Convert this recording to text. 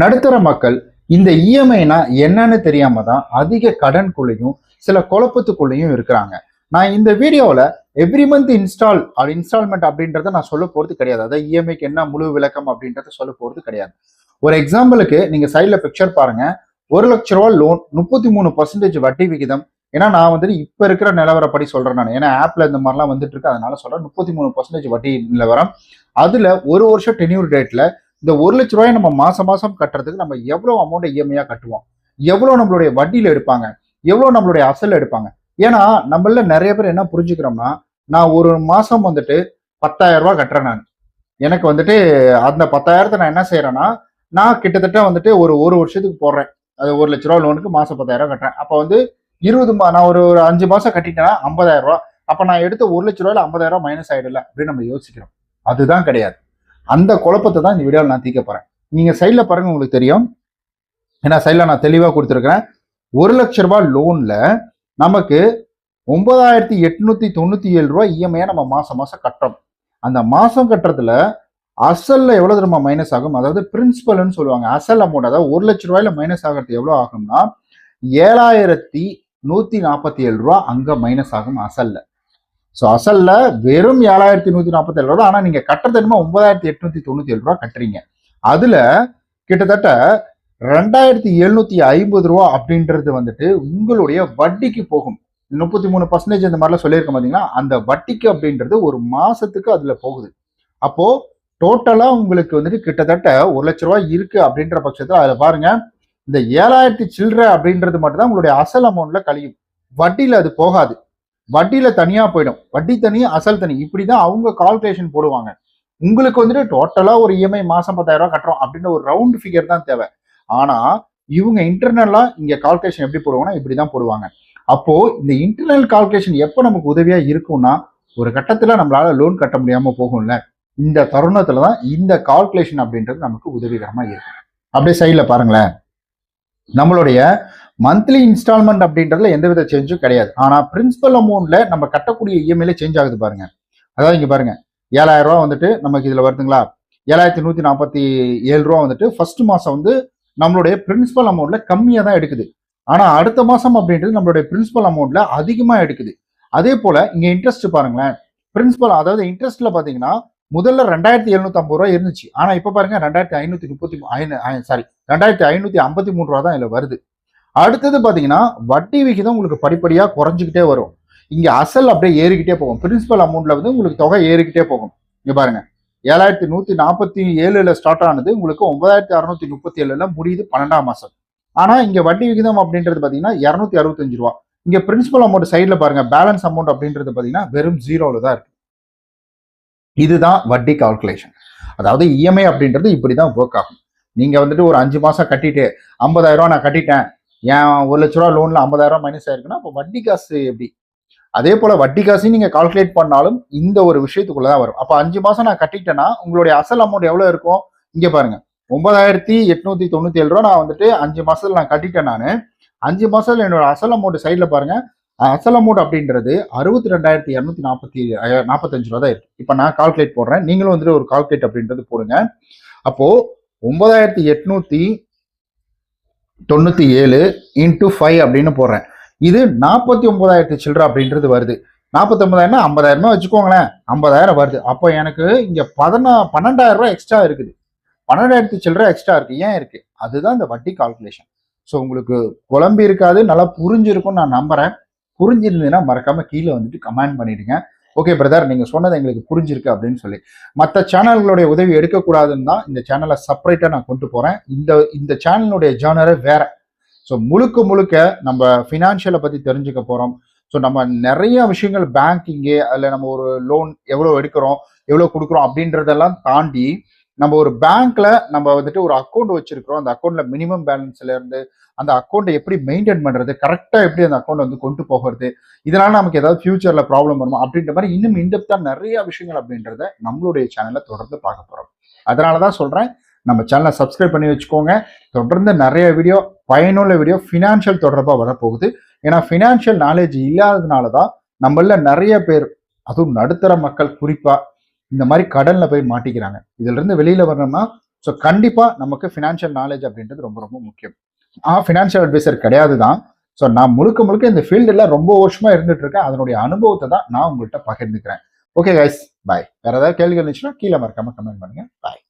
நடுத்தர மக்கள் இந்த இஎம்ஐனா என்னன்னு தெரியாம தான் அதிக கடனுக்குள்ளேயும் சில குழப்பத்துக்குள்ளேயும் இருக்கிறாங்க. நான் இந்த வீடியோவில் எவ்ரி மந்த் இன்ஸ்டால்மெண்ட் அப்படின்றத நான் சொல்ல போறது கிடையாது. அதாவது இஎம்ஐக்கு என்ன முழு விளக்கம் அப்படின்றத சொல்ல போறது கிடையாது. ஒரு எக்ஸாம்பிளுக்கு நீங்க சைட்ல பிக்சர் பாருங்க. 1,00,000 ரூபாய் லோன் 33% வட்டி விகிதம். ஏன்னா நான் வந்துட்டு இப்ப இருக்கிற நிலவரப்படி சொல்றேன். நான் ஏன்னா ஆப்ல இந்த மாதிரிலாம் வந்துட்டு இருக்கு, அதனால சொல்றேன். 33% வட்டி நிலவரம். அதுல ஒரு வருஷம் டென்யூர் டேட்ல இந்த 1,00,000 ரூபாய் நம்ம மாசம் மாசம் கட்டுறதுக்கு நம்ம எவ்வளவு அமௌண்ட் இஎம்ஐயா கட்டுவோம், எவ்வளவு நம்மளுடைய வட்டியில எடுப்பாங்க, எவ்வளவு நம்மளுடைய அசல் எடுப்பாங்க. ஏன்னா நம்மள நிறைய பேர் என்ன புரிஞ்சுக்கிறோம்னா, நான் ஒரு மாசம் வந்துட்டு 10,000 ரூபாய் கட்டுறேன். நான் எனக்கு வந்துட்டு அந்த 10,000 நான் என்ன செய்யறேன்னா, நான் கிட்டத்தட்ட வந்துட்டு ஒரு வருஷத்துக்கு போடுறேன். அது 1,00,000 ரூபாய் லோனுக்கு மாசம் 10,000 கட்டுறேன். அப்ப வந்து நான் ஒரு 5 மாசம் கட்டிட்டேன்னா 50,000 ரூபாய். அப்ப நான் எடுத்த 1,00,000 ரூபாயில 50,000 மைனஸ் ஆயிடல அப்படின்னு நம்ம யோசிக்கிறோம். அதுதான் கிடையாது. அந்த குழப்பத்தை தான் இந்த வீடியோவில் நான் தீர்க்க போறேன். நீங்க சைட்ல பாருங்க, உங்களுக்கு தெரியும். ஏன்னா சைட்ல நான் தெளிவா கொடுத்துருக்கிறேன். 1,00,000 ரூபாய் லோன்ல நமக்கு 9,897 ரூபாய் இஎம்ஐயா நம்ம மாசம் மாசம் கட்டுறோம். அந்த மாசம் கட்டுறதுல அசல்ல எவ்வளவு திரும்ப மைனஸ் ஆகும், அதாவது பிரின்சிபல்னு சொல்லுவாங்க. அசல் அமௌண்ட், அதாவது 1,00,000 ரூபாயில மைனஸ் ஆகிறது எவ்வளவு ஆகும்னா 7,147 ரூபாய் அங்க மைனஸ் ஆகும் அசல்ல. ஸோ அசல்ல வெறும் 7,147 ரூபா. ஆனா நீங்க கட்டுறது என்னமோ 9,897 ரூபா கட்டுறீங்க. அதுல கிட்டத்தட்ட 2,750 ரூபா அப்படின்றது வந்துட்டு உங்களுடைய வட்டிக்கு போகும். 33% இந்த மாதிரிலாம் சொல்லியிருக்க பாத்தீங்கன்னா, அந்த வட்டிக்கு அப்படின்றது ஒரு மாசத்துக்கு அதுல போகுது. அப்போ டோட்டலா உங்களுக்கு வந்துட்டு கிட்டத்தட்ட 1,00,000 ரூபாய் இருக்கு அப்படின்ற பட்சத்துல அதுல பாருங்க, இந்த 7,000 சில்லறை அப்படின்றது மட்டும் தான் உங்களுடைய அசல் அமௌண்ட்ல கழியும். வட்டியில அது போகாது. வட்டியில தனியா போயிடும். வட்டி தனி, அசல் தனி, இப்படிதான் அவங்க கால்குலேஷன் போடுவாங்க. உங்களுக்கு வந்துட்டு டோட்டலா ஒரு இஎம்ஐ மாசம் 10,000 ரூபாய் கட்டுறோம் அப்படின்ற ஒரு ரவுண்ட் ஃபிகர் தான் தேவை. ஆனா இவங்க இன்டர்னலா இங்க கால்குலேஷன் எப்படி போடுவாங்கன்னா இப்படிதான் போடுவாங்க. அப்போ இந்த இன்டர்னல் கால்குலேஷன் எப்ப நமக்கு உதவியா இருக்கும்னா, ஒரு கட்டத்துல நம்மளால லோன் கட்ட முடியாம போகும்ல, இந்த தருணத்துல தான் இந்த கால்குலேஷன் அப்படின்றது நமக்கு உதவிகரமா இருக்கும். அப்படியே சைட்ல பாருங்களேன், நம்மளுடைய மந்த்லி இன்ஸ்டால்மெண்ட் அப்படின்றதுல எந்தவித சேஞ்சும் கிடையாது. ஆனா பிரின்சிபல் அமௌண்ட்ல நம்ம கட்டக்கூடிய இஎம்ஐல சேஞ்ச் ஆகுது பாருங்க. அதாவது இங்க பாருங்க, 7,000 ரூபாய் வந்துட்டு நமக்கு இதுல வருதுங்களா, 7,147 ரூபா வந்துட்டு ஃபர்ஸ்ட் மாசம் வந்து நம்மளுடைய பிரின்சிபல் அமௌண்ட்ல கம்மியா தான் எடுக்குது. ஆனா அடுத்த மாசம் அப்படின்றது நம்மளுடைய பிரின்சிபல் அமௌண்ட்ல அதிகமா எடுக்குது. அதே போல இங்க இன்ட்ரெஸ்ட் பாருங்களேன். பிரின்சிபல், அதாவது இன்ட்ரெஸ்ட்ல பாத்தீங்கன்னா முதல்ல 2,750 ரூபாய் இருந்துச்சு. ஆனா இப்ப பாருங்க 2,553 ரூபா தான் இதுல வருது. அடுத்தது பாத்தீங்கன்னா வட்டி விகிதம் உங்களுக்கு படிப்படியா குறைஞ்சிக்கிட்டே வரும். இங்க அசல் அப்படியே ஏறிக்கிட்டே போகும். பிரின்சிபல் அமௌண்ட்ல வந்து உங்களுக்கு தொகை ஏறிக்கிட்டே போகும். இங்க பாருங்க, 7,147 ஸ்டார்ட் ஆனது உங்களுக்கு 9,637 முடியுது 12ஆம் மாசம். ஆனா இங்க வட்டி விகிதம் அப்படின்றது பாத்தீங்கன்னா 265 ரூபா. இங்க பிரின்சிபல் அமௌண்ட் சைட்ல பாருங்க, பேலன்ஸ் அமௌண்ட் அப்படின்றது பாத்தீங்கன்னா வெறும் 0ல தான் இருக்கு. இதுதான் வட்டி கால்குலேஷன். அதாவது இஎம்ஐ அப்படின்றது இப்படிதான் ஒர்க் ஆகும். நீங்க வந்துட்டு ஒரு 5 மாசம் கட்டிட்டு 50,000 ரூபாய் நான் கட்டிட்டேன், ஏன் 1,00,000 ரூபாய் லோன்ல 50,000 ரூபாய் மைனஸ் ஆயிருக்குன்னா அப்போ வட்டி காசு எப்படி? அதே போல வட்டி காசையும் நீங்க கால்குலேட் பண்ணாலும் இந்த ஒரு விஷயத்துக்குள்ளதான் வரும். அப்ப 5 மாசம் நான் கட்டிட்டேன்னா உங்களுடைய அசல் அமௌண்ட் எவ்வளவு இருக்கும்? இங்க பாருங்க, 9,897 ரூபாய் நான் வந்துட்டு 5 மாசத்துல நான் கட்டிட்டேன். நான் 5 மாசத்துல என்னோட அசல் அமௌண்ட் சைட்ல பாருங்க, அசல் அமௌண்ட் அப்படின்றது 62,245 ரூபாய் தான் இருக்கு. இப்ப நான் கால்குலேட் போடுறேன், நீங்களும் வந்துட்டு ஒரு கால்குலேட் அப்படின்றது போடுங்க. அப்போ 9,897 இன்டூ 5 அப்படின்னு போடுறேன். இது 49,000 சில்லறை அப்படின்றது வருது. 49,000 50,000 வச்சுக்கோங்களேன், 50,000 வருது. அப்போ எனக்கு இங்க 12,000 ரூபாய் எக்ஸ்ட்ரா இருக்குது. 12,000 சில்லறை எக்ஸ்ட்ரா இருக்கு. ஏன் இருக்கு? அதுதான் இந்த வட்டி கால்குலேஷன். ஸோ உங்களுக்கு குழம்பி இருக்காது, நல்லா புரிஞ்சிருக்கும்னு நான் நம்புறேன். புரிஞ்சிருந்ததுன்னா மறக்காம கீழே வந்துட்டு கமெண்ட் பண்ணிடுங்க. ஓகே பிரதர், நீங்க சொன்னது எங்களுக்கு புரிஞ்சிருக்கு அப்படின்னு சொல்லி. மற்ற சேனல்களுடைய உதவி எடுக்கக்கூடாதுன்னு தான் இந்த சேனலை செப்பரேட்டா நான் கொண்டு போறேன். இந்த சேனலுடைய ஜானரே வேற. ஸோ முழுக்க நம்ம ஃபினான்ஷியலை பத்தி தெரிஞ்சுக்க போறோம். ஸோ நம்ம நிறைய விஷயங்கள், பேங்கிங்கு, அதில் நம்ம ஒரு லோன் எவ்வளோ எடுக்கிறோம், எவ்வளோ கொடுக்குறோம் அப்படின்றதெல்லாம் தாண்டி நம்ம ஒரு பேங்க்ல நம்ம வந்துட்டு ஒரு அக்கௌண்ட் வச்சிருக்கிறோம். அந்த அக்கௌண்ட்ல மினிமம் பேலன்ஸ்ல இருந்து அந்த அக்கௌண்ட்டை எப்படி மெயின்டைன் பண்றது, கரெக்டா எப்படி அந்த அக்கௌண்ட் வந்து கொண்டு போகிறது, இதனால நமக்கு ஏதாவது ஃபியூச்சர்ல ப்ராப்ளம் வருமா அப்படின்ற மாதிரி இன்னும் இன்டெப்தா நிறைய விஷயங்கள் அப்படின்றத நம்மளுடைய சேனல்ல தொடர்ந்து பார்க்க போறோம். அதனாலதான் சொல்றேன், நம்ம சேனலை சப்ஸ்கிரைப் பண்ணி வச்சுக்கோங்க. தொடர்ந்து நிறைய வீடியோ, பயனுள்ள வீடியோ ஃபினான்ஷியல் தொடர்பாக வரப்போகுது. ஏன்னா ஃபினான்ஷியல் நாலேஜ் இல்லாததுனால தான் நம்மள நிறைய பேர், அதுவும் நடுத்தர மக்கள் குறிப்பா இந்த மாதிரி கடன்ல போய் மாட்டிக்கிறாங்க. இதுல இருந்து வெளியில வரணும்னா ஸோ கண்டிப்பா நமக்கு ஃபினான்ஷியல் நாலேஜ் அப்படின்றது ரொம்ப ரொம்ப முக்கியம். ஃபினான்ஷியல் அட்வைசர் கிடையாது தான். ஸோ நான் முழுக்க முழுக்க இந்த ஃபீல்டில் ரொம்ப வருஷமா இருந்துட்டு இருக்கேன். அதனுடைய அனுபவத்தை தான் நான் உங்கள்கிட்ட பகிர்ந்துக்கிறேன். ஓகே கைஸ், பாய். வேற ஏதாவது கேள்வி இருந்துச்சுன்னா கீழே மறக்காம கமெண்ட் பண்ணுங்க. பாய்.